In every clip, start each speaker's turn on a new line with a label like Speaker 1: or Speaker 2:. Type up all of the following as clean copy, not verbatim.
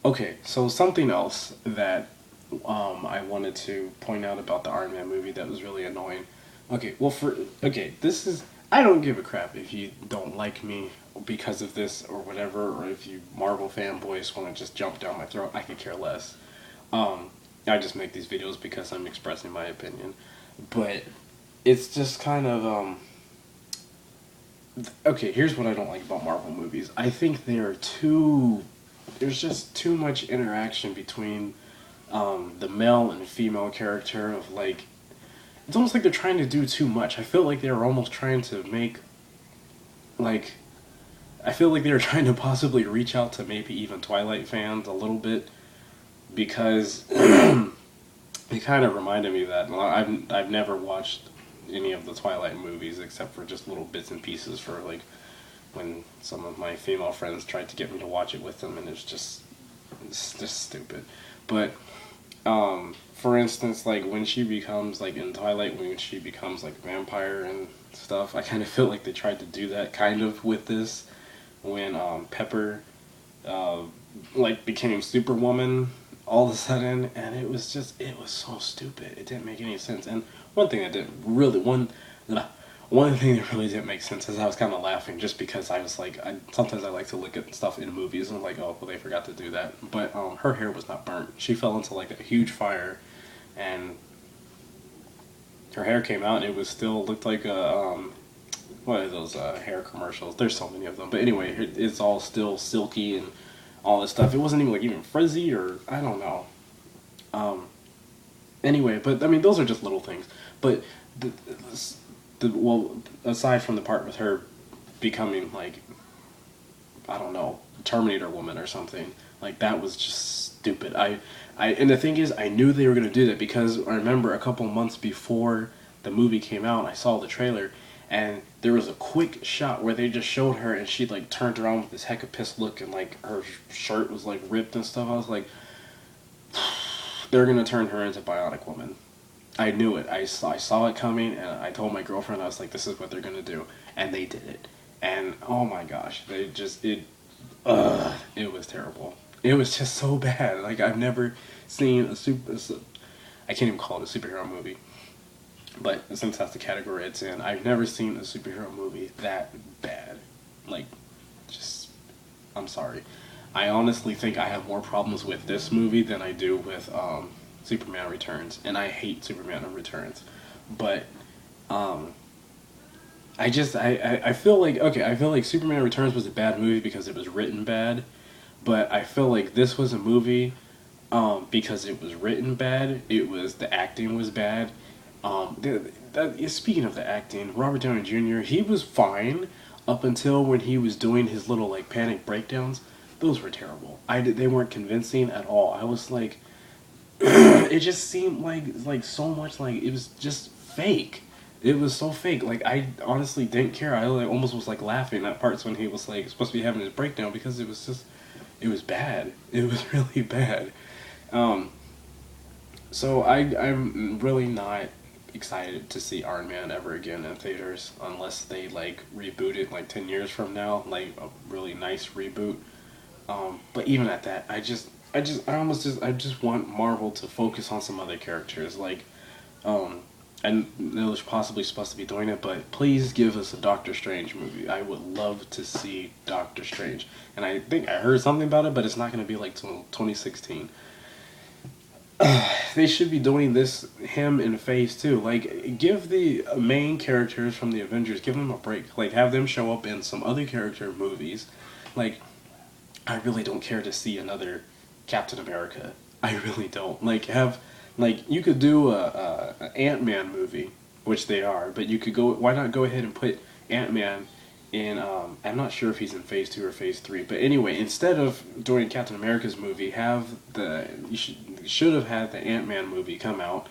Speaker 1: Okay, so something else that I wanted to point out about the Iron Man movie that was really annoying. Okay, this is I don't give a crap if you don't like me because of this or whatever, or if you Marvel fanboys want to just jump down my throat. I could care less. Um, I just make these videos because I'm expressing my opinion, but it's just kind of okay. Here's what I don't like about Marvel movies. I think they are too. There's just too much interaction between the male and female character of like it's almost like they're trying to do too much. I feel like they were almost trying to make like I feel like they were trying to possibly reach out to maybe even Twilight fans a little bit because it kind of reminded me of that I've never watched any of the Twilight movies except for just little bits and pieces for like when some of my female friends tried to get me to watch it with them and it's just stupid. But for instance, like when she becomes like in Twilight, when she becomes like a vampire and stuff, I kind of feel like they tried to do that kind of with this when Pepper uh, like became Superwoman all of a sudden, and it was so stupid. It didn't make any sense. And one thing that didn't really one thing that really didn't make sense is I was kind of laughing just because I was like, sometimes I like to look at stuff in movies and I'm like, oh, well, they forgot to do that. But her hair was not burnt. She fell into like a huge fire, and her hair came out, and it was still looked like a what are those hair commercials? There's so many of them. But anyway, it's all still silky and all this stuff. It wasn't even like even frizzy or I don't know. Um, anyway, but I mean, those are just little things. But the, well, aside from the part with her becoming like I don't know Terminator Woman or something, like that was just stupid. And the thing is, I knew they were gonna do that because I remember a couple months before the movie came out, I saw the trailer, and there was a quick shot where they just showed her and she like turned around with this heck of pissed look and like her shirt was like ripped and stuff. I was like, they're gonna turn her into Bionic Woman. I knew it. I saw it coming, and I told my girlfriend, I was like, "This is what they're gonna do," and they did it. And oh my gosh, it was terrible. It was just so bad. Like I've never seen I can't even call it a superhero movie, but since that's the category it's in, I've never seen a superhero movie that bad. Like, just I'm sorry. I honestly think I have more problems with this movie than I do with Superman Returns, and I hate Superman Returns. But um, I feel like okay, I feel like Superman Returns was a bad movie because it was written bad, but I feel like this was a movie because it was written bad. It was the acting was bad. Speaking of the acting, Robert Downey Jr. he was fine up until when he was doing his little like panic breakdowns. Those were terrible. They weren't convincing at all. I was like, it just seemed like so much like it was just fake. It was so fake. Like I honestly didn't care. I like, almost was like laughing at parts when he was like supposed to be having his breakdown because it was bad. It was really bad. Um, so I'm really not excited to see Iron Man ever again in theaters unless they like reboot it like 10 years from now, like a really nice reboot. But even at that, I just want Marvel to focus on some other characters. Like, um, and they was possibly supposed to be doing it, but please give us a Doctor Strange movie. I would love to see Doctor Strange. And I think I heard something about it, but it's not going to be like till 2016. They should be doing this him in phase two. Like, give the main characters from the Avengers, give them a break. Like, have them show up in some other character movies. Like, I really don't care to see another Captain America. I really don't. Like have like you could do a Ant Man movie, which they are, but you could go. Why not go ahead and put Ant Man in? I'm not sure if he's in Phase Two or Phase Three, but anyway, instead of doing Captain America's movie, have the should have had the Ant Man movie come out,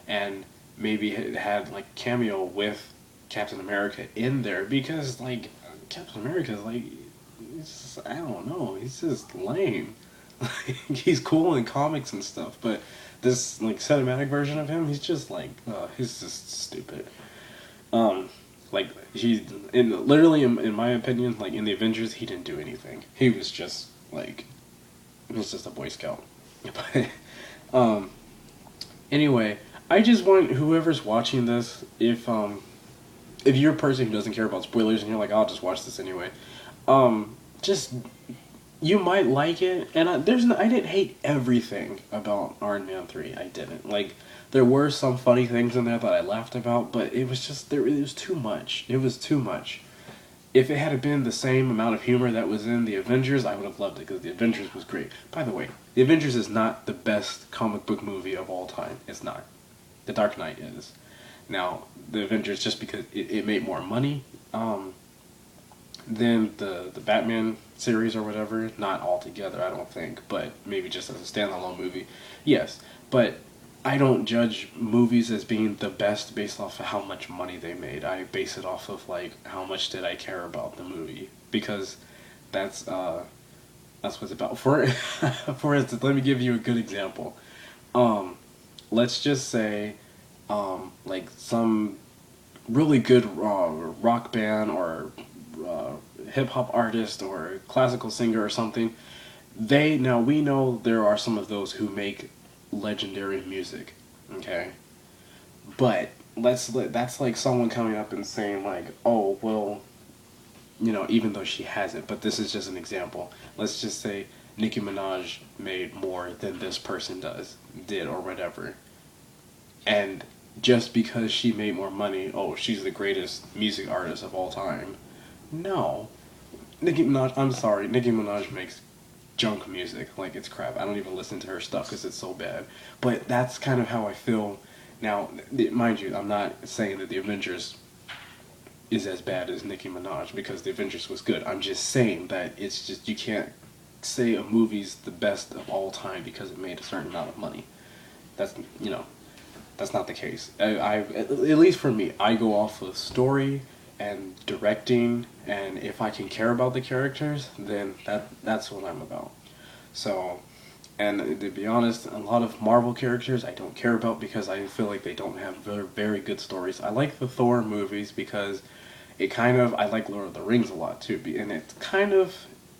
Speaker 1: and maybe had like cameo with Captain America in there because like Captain America is like I don't know. He's just lame. Like, he's cool in comics and stuff, but this like cinematic version of him, he's just stupid. Um, like he in literally in my opinion, like in the Avengers, he didn't do anything. He was just like It's just a Boy Scout. But um, anyway, I just want whoever's watching this, if you're a person who doesn't care about spoilers and you're like, I'll just watch this anyway, just you might like it. And I didn't hate everything about Iron Man 3. I didn't. Like, there were some funny things in there that I laughed about, but it was just there. It was too much. It was too much. If it had been the same amount of humor that was in the Avengers, I would have loved it because the Avengers was great. By the way, the Avengers is not the best comic book movie of all time. It's not. The Dark Knight is. Now, the Avengers, just because it made more money than the Batman series or whatever, not altogether, I don't think, but maybe just as a standalone movie, yes. But I don't judge movies as being the best based off of how much money they made. I base it off of like how much did I care about the movie, because that's uh that's what it's about. For instance, let me give you a good example. Um, let's just say like some really good rock band or uh, hip hop artist or classical singer or something. We know there are some of those who make legendary music, okay? But that's like someone coming up and saying like, oh well, even though she hasn't, but this is just an example. Let's just say Nicki Minaj made more than this person did or whatever, and just because she made more money, oh, she's the greatest music artist of all time. No, Nicki Minaj. I'm sorry, Nicki Minaj makes junk music. Like, it's crap. I don't even listen to her stuff because it's so bad. But that's kind of how I feel now. Mind you, I'm not saying that the Avengers is as bad as Nicki Minaj because the Avengers was good. I'm just saying that it's just you can't say a movie's the best of all time because it made a certain amount of money. That's that's not the case. At least for me, I go off of story and directing, and if I can care about the characters, then that's what I'm about. So, and to be honest, a lot of Marvel characters I don't care about because I feel like they don't have very good stories. I like the Thor movies because I like Lord of the Rings a lot too, and it's kind of,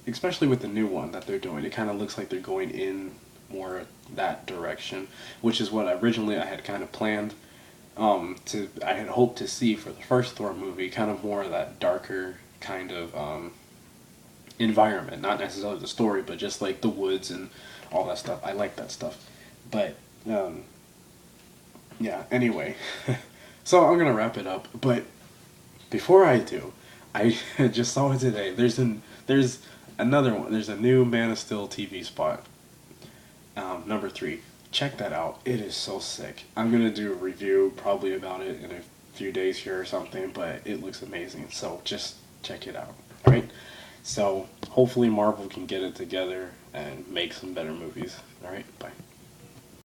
Speaker 1: especially with the new one that they're doing, it kind of looks like they're going in more that direction, which is what originally I had kind of planned. I had hoped to see for the first Thor movie, kind of more of that darker kind of environment, not necessarily the story, but just like the woods and all that stuff. I like that stuff, but yeah. Anyway, so I'm gonna wrap it up, but before I do, I just saw it today. There's another one. There's a new Man of Steel TV spot. Number 3. Check that out. It is so sick. I'm gonna do a review probably about it in a few days here or something, but it looks amazing. So just check it out. All right. So hopefully Marvel can get it together and make some better movies. All right. Bye.